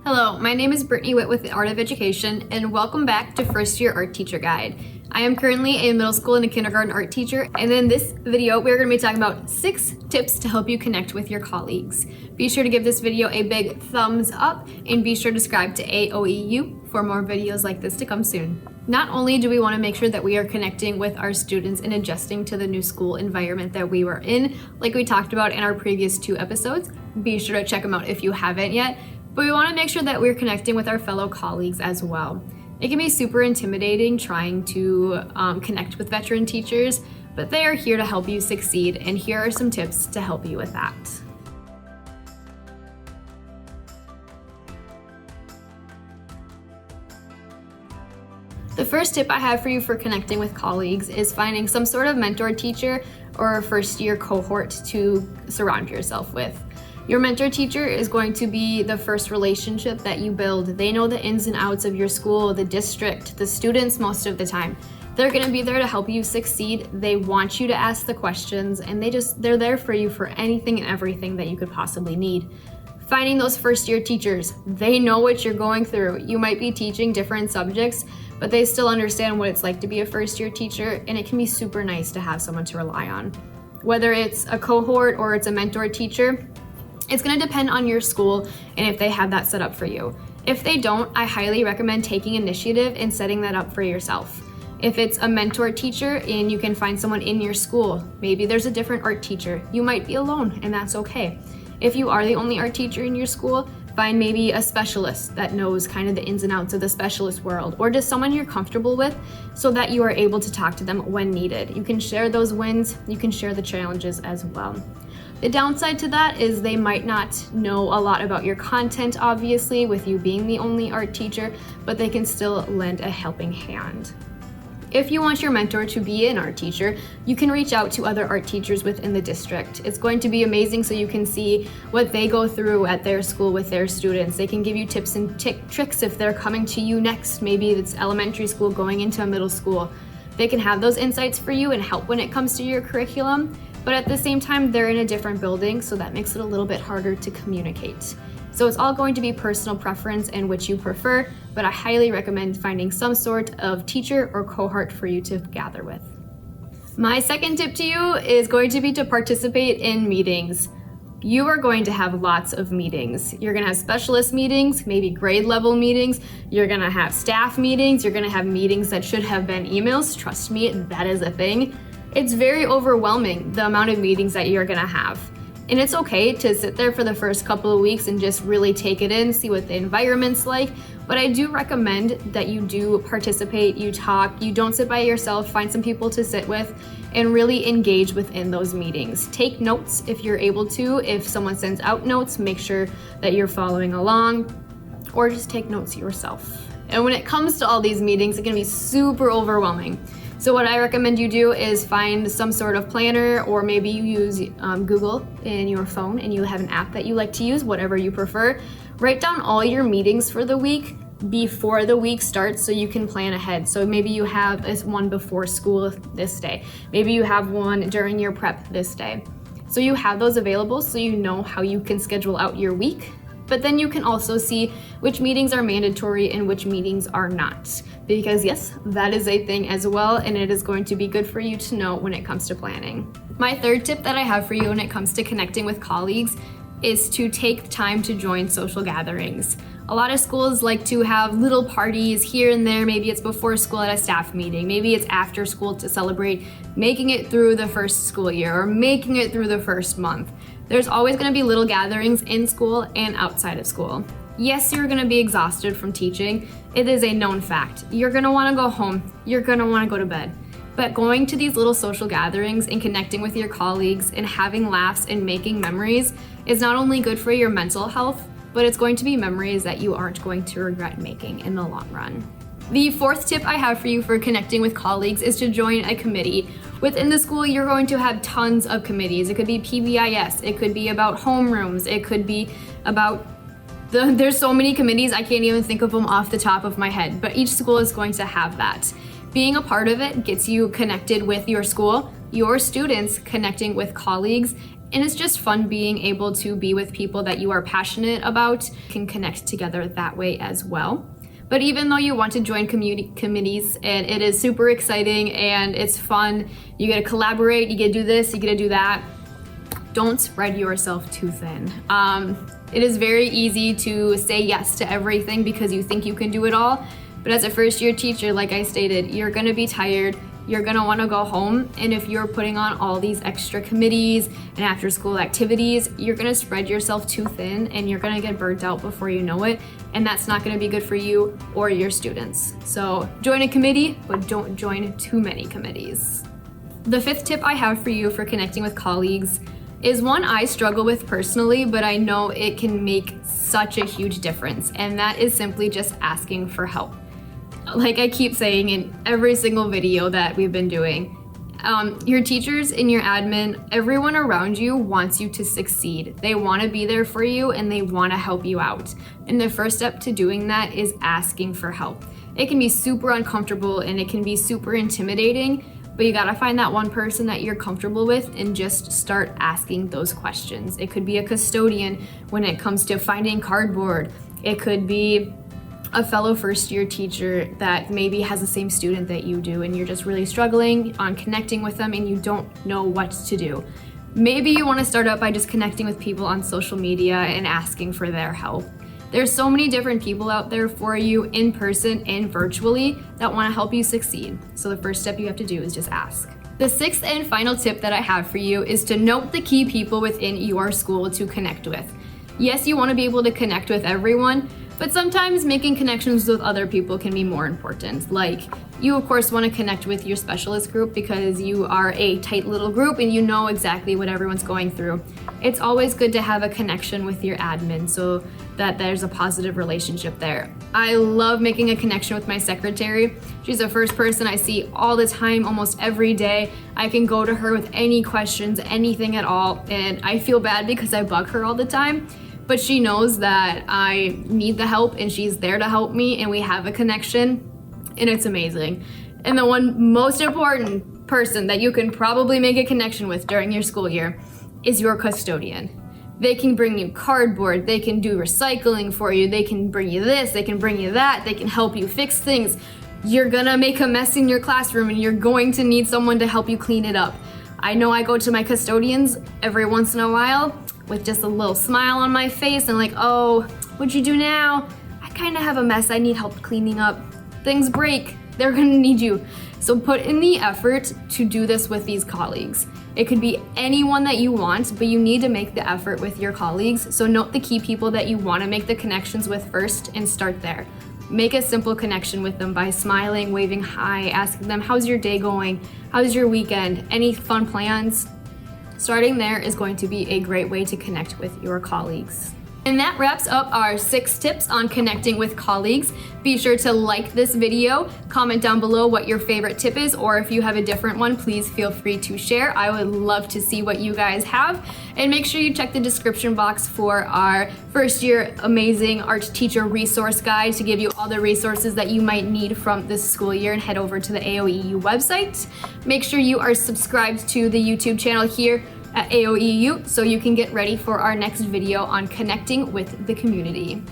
Hello, my name is Brittney Witt with the Art of Education, and welcome back to First Year Art Teacher Guide. I am currently a middle school and a kindergarten art teacher, and in this video, we're going to be talking about 6 tips to help you connect with your colleagues. Be sure to give this video a big thumbs up, and be sure to subscribe to AOEU for more videos like this to come soon. Not only do we want to make sure that we are connecting with our students and adjusting to the new school environment that we were in, like we talked about in our previous 2 episodes, be sure to check them out if you haven't yet, but we want to make sure that we're connecting with our fellow colleagues as well. It can be super intimidating trying to connect with veteran teachers, but they are here to help you succeed, and here are some tips to help you with that. The first tip I have for you for connecting with colleagues is finding some sort of mentor teacher or first year cohort to surround yourself with. Your mentor teacher is going to be the first relationship that you build. They know the ins and outs of your school, the district, the students most of the time. They're going to be there to help you succeed. They want you to ask the questions, and they're there for you for anything and everything that you could possibly need. Finding those first year teachers, they know what you're going through. You might be teaching different subjects, but they still understand what it's like to be a first year teacher, and it can be super nice to have someone to rely on. Whether it's a cohort or it's a mentor teacher, it's going to depend on your school and if they have that set up for you. If they don't, I highly recommend taking initiative and setting that up for yourself. If it's a mentor teacher and you can find someone in your school, maybe there's a different art teacher. You might be alone, and that's okay. If you are the only art teacher in your school, find maybe a specialist that knows kind of the ins and outs of the specialist world, or just someone you're comfortable with so that you are able to talk to them when needed. You can share those wins, you can share the challenges as well. The downside to that is they might not know a lot about your content, obviously, with you being the only art teacher, but they can still lend a helping hand. If you want your mentor to be an art teacher, you can reach out to other art teachers within the district. It's going to be amazing so you can see what they go through at their school with their students. They can give you tips and tricks if they're coming to you next. Maybe it's elementary school going into a middle school. They can have those insights for you and help when it comes to your curriculum. But at the same time, they're in a different building, so that makes it a little bit harder to communicate. So it's all going to be personal preference and which you prefer, but I highly recommend finding some sort of teacher or cohort for you to gather with. My second tip to you is going to be to participate in meetings. You are going to have lots of meetings. You're gonna have specialist meetings, maybe grade level meetings. You're gonna have staff meetings. You're gonna have meetings that should have been emails. Trust me, that is a thing. It's very overwhelming, the amount of meetings that you're gonna have. And it's okay to sit there for the first couple of weeks and just really take it in, see what the environment's like. But I do recommend that you do participate, you talk, you don't sit by yourself, find some people to sit with, and really engage within those meetings. Take notes if you're able to. If someone sends out notes, make sure that you're following along, or just take notes yourself. And when it comes to all these meetings, it can be super overwhelming. So what I recommend you do is find some sort of planner, or maybe you use Google in your phone and you have an app that you like to use, whatever you prefer. Write down all your meetings for the week before the week starts so you can plan ahead. So maybe you have one before school this day. Maybe you have one during your prep this day. So you have those available so you know how you can schedule out your week. But then you can also see which meetings are mandatory and which meetings are not. Because yes, that is a thing as well, and it is going to be good for you to know when it comes to planning. My third tip that I have for you when it comes to connecting with colleagues is to take time to join social gatherings. A lot of schools like to have little parties here and there. Maybe it's before school at a staff meeting. Maybe it's after school to celebrate making it through the first school year or making it through the first month. There's always going to be little gatherings in school and outside of school. Yes, you're going to be exhausted from teaching. It is a known fact. You're going to want to go home. You're going to want to go to bed. But going to these little social gatherings and connecting with your colleagues and having laughs and making memories is not only good for your mental health, but it's going to be memories that you aren't going to regret making in the long run. The fourth tip I have for you for connecting with colleagues is to join a committee. Within the school, you're going to have tons of committees. It could be PBIS, it could be about homerooms, it could be about there's so many committees, I can't even think of them off the top of my head, but each school is going to have that. Being a part of it gets you connected with your school, your students connecting with colleagues, And it's just fun being able to be with people that you are passionate about, can connect together that way as well. But even though you want to join committees, and it is super exciting and it's fun, you get to collaborate, you get to do this, you get to do that, don't spread yourself too thin. It is very easy to say yes to everything because you think you can do it all. But as a first year teacher, like I stated, you're gonna be tired, you're gonna wanna go home, and if you're putting on all these extra committees and after school activities, you're gonna spread yourself too thin and you're gonna get burnt out before you know it, and that's not gonna be good for you or your students. So join a committee, but don't join too many committees. The fifth tip I have for you for connecting with colleagues is one I struggle with personally, but I know it can make such a huge difference, and that is simply just asking for help. Like I keep saying in every single video that we've been doing, your teachers and your admin, everyone around you wants you to succeed. They want to be there for you and they want to help you out. And the first step to doing that is asking for help. It can be super uncomfortable and it can be super intimidating, but you gotta find that one person that you're comfortable with and just start asking those questions. It could be a custodian when it comes to finding cardboard. It could be a fellow first year teacher that maybe has the same student that you do and you're just really struggling on connecting with them and you don't know what to do. Maybe you want to start out by just connecting with people on social media and asking for their help. There's so many different people out there for you in person and virtually that want to help you succeed. So the first step you have to do is just ask. The sixth and final tip that I have for you is to note the key people within your school to connect with. Yes, you want to be able to connect with everyone, but sometimes making connections with other people can be more important. Like, you of course want to connect with your specialist group because you are a tight little group and you know exactly what everyone's going through. It's always good to have a connection with your admin so that there's a positive relationship there. I love making a connection with my secretary. She's the first person I see all the time, almost every day. I can go to her with any questions, anything at all, and I feel bad because I bug her all the time. But she knows that I need the help and she's there to help me and we have a connection and it's amazing. And the one most important person that you can probably make a connection with during your school year is your custodian. They can bring you cardboard, they can do recycling for you, they can bring you this, they can bring you that, they can help you fix things. You're gonna make a mess in your classroom and you're going to need someone to help you clean it up. I know I go to my custodians every once in a while with just a little smile on my face and like, oh, what'd you do now? I kind of have a mess I need help cleaning up. Things break, they're gonna need you. So put in the effort to do this with these colleagues. It could be anyone that you want, but you need to make the effort with your colleagues. So note the key people that you wanna make the connections with first and start there. Make a simple connection with them by smiling, waving hi, asking them, how's your day going? How's your weekend? Any fun plans? Starting there is going to be a great way to connect with your colleagues. And that wraps up our 6 tips on connecting with colleagues. Be sure to like this video, comment down below what your favorite tip is, or if you have a different one, please feel free to share. I would love to see what you guys have. And make sure you check the description box for our first year amazing art teacher resource guide to give you all the resources that you might need from this school year, and head over to the AOEU website. Make sure you are subscribed to the YouTube channel here at AOEU so you can get ready for our next video on connecting with the community.